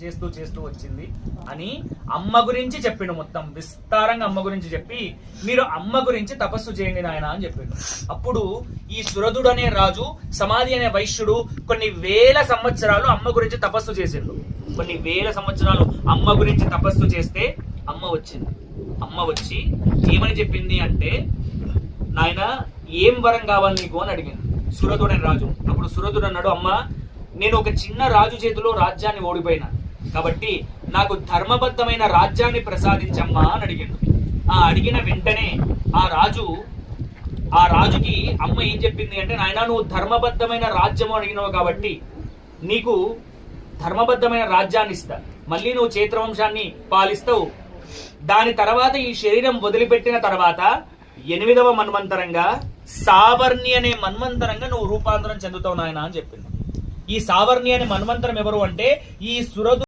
చేస్తూ చేస్తూ వచ్చింది అని అమ్మ గురించి చెప్పిండు. మొత్తం విస్తారంగా అమ్మ గురించి చెప్పి, మీరు అమ్మ గురించి తపస్సు చేయండి నాయన అని చెప్పిండు. అప్పుడు ఈ సురధుడు అనే రాజు, సమాధి అనే వైశ్యుడు కొన్ని వేల సంవత్సరాలు అమ్మ గురించి తపస్సు చేసిండు. కొన్ని వేల సంవత్సరాలు అమ్మ గురించి తపస్సు చేస్తే అమ్మ వచ్చింది. అమ్మ వచ్చి ఏమని చెప్పింది అంటే, నాయన ఏం వరం కావాలి నీకు అని అడిగింది సురధుడు అనే రాజు. అప్పుడు సురధుడు అన్నాడు, అమ్మ నేను ఒక చిన్న రాజు చేతిలో రాజ్యాన్ని ఓడిపోయినా, కాబట్టి నాకు ధర్మబద్ధమైన రాజ్యాన్ని ప్రసాదించమ్మా అని అడిగాడు. ఆ అడిగిన వెంటనే ఆ రాజుకి అమ్మ ఏం చెప్పింది అంటే, నాయన నువ్వు ధర్మబద్ధమైన రాజ్యము అడిగినావు కాబట్టి నీకు ధర్మబద్ధమైన రాజ్యాన్ని ఇస్తా, మళ్ళీ నువ్వు క్షేత్రవంశాన్ని పాలిస్తావు. దాని తర్వాత ఈ శరీరం వదిలిపెట్టిన తర్వాత 8వ మన్వంతరంగా సావర్ణి అనే మన్వంతరంగా నువ్వు రూపాంతరం చెందుతావు నాయన అని చెప్పింది. ఈ సావర్ణి అనే మన్వంతరం ఎవరు అంటే ఈ సురధు